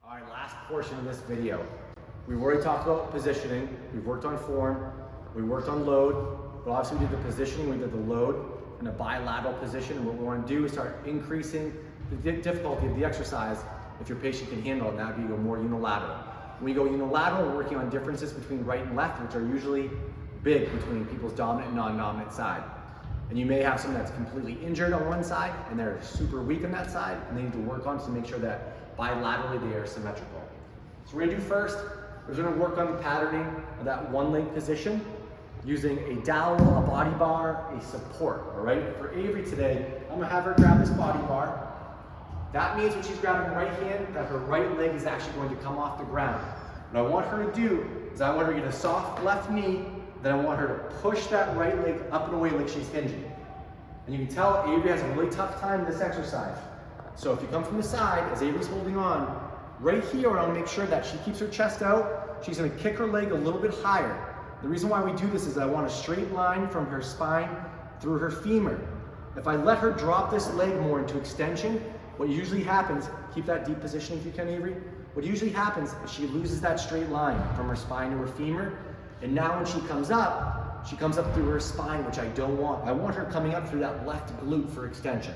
All right, last portion of this video. We've already talked about positioning, we've worked on form, we worked on load, but obviously we did the positioning, we did the load in a bilateral position, and what we want to do is start increasing the difficulty of the exercise if your patient can handle it. Now you go more unilateral. When we go unilateral, we're working on differences between right and left, which are usually big between people's dominant and non-dominant side. And you may have someone that's completely injured on one side and they're super weak on that side, and they need to work on to make sure that bilaterally they are symmetrical. So we're gonna do first, we're gonna work on the patterning of that one leg position using a dowel, a body bar, a support, all right? For Avery today, I'm gonna have her grab this body bar. That means when she's grabbing right hand, that her right leg is actually going to come off the ground. What I want her to do is I want her to get a soft left knee, then I want her to push that right leg up and away like she's hinging. And you can tell Avery has a really tough time in this exercise. So if you come from the side, as Avery's holding on, right here, I want to make sure that she keeps her chest out. She's going to kick her leg a little bit higher. The reason why we do this is I want a straight line from her spine through her femur. If I let her drop this leg more into extension, what usually happens, keep that deep position if you can, Avery. What usually happens is she loses that straight line from her spine to her femur. And now when she comes up through her spine, which I don't want. I want her coming up through that left glute for extension.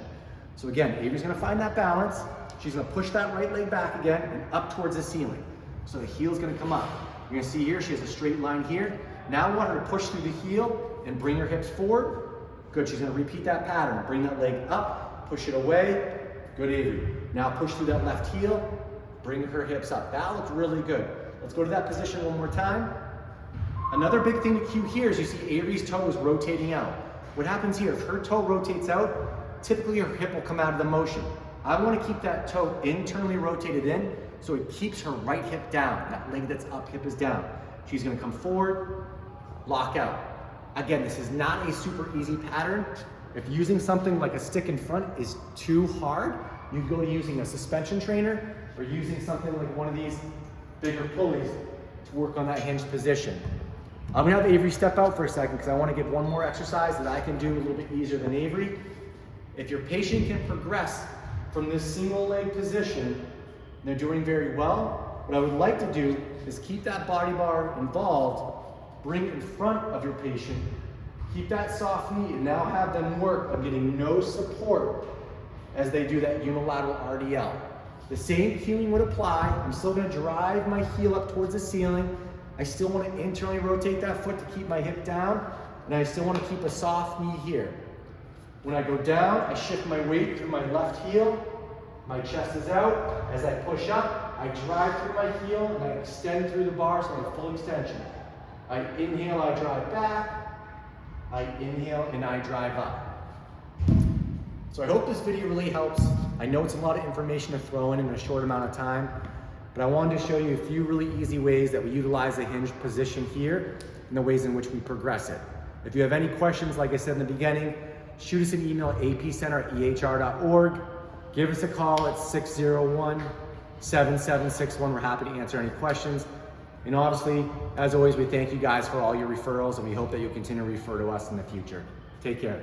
So again, Avery's gonna find that balance. She's gonna push that right leg back again and up towards the ceiling. So the heel's gonna come up. You're gonna see here, she has a straight line here. Now I want her to push through the heel and bring her hips forward. Good, she's gonna repeat that pattern. Bring that leg up, push it away. Good, Avery. Now push through that left heel, bring her hips up. That looks really good. Let's go to that position one more time. Another big thing to cue here is you see Avery's toe is rotating out. What happens here, if her toe rotates out, typically her hip will come out of the motion. I want to keep that toe internally rotated in so it keeps her right hip down. That leg that's up, hip is down. She's going to come forward, lock out. Again, this is not a super easy pattern. If using something like a stick in front is too hard, you go using a suspension trainer or using something like one of these bigger pulleys to work on that hinged position. I'm gonna have Avery step out for a second because I want to give one more exercise that I can do a little bit easier than Avery. If your patient can progress from this single leg position, they're doing very well. What I would like to do is keep that body bar involved, bring it in front of your patient, keep that soft knee, and now have them work on getting no support as they do that unilateral RDL. The same cueing would apply. I'm still gonna drive my heel up towards the ceiling. I still want to internally rotate that foot to keep my hip down, and I still want to keep a soft knee here. When I go down, I shift my weight through my left heel, my chest is out. As I push up, I drive through my heel, and I extend through the bar, so I have full extension. I inhale, I drive back, I inhale, and I drive up. So I hope this video really helps. I know it's a lot of information to throw in a short amount of time, but I wanted to show you a few really easy ways that we utilize the hinge position here and the ways in which we progress it. If you have any questions, like I said in the beginning, shoot us an email at apcenter@ehr.org. Give us a call at 601-7761. We're happy to answer any questions. And obviously, as always, we thank you guys for all your referrals, and we hope that you'll continue to refer to us in the future. Take care.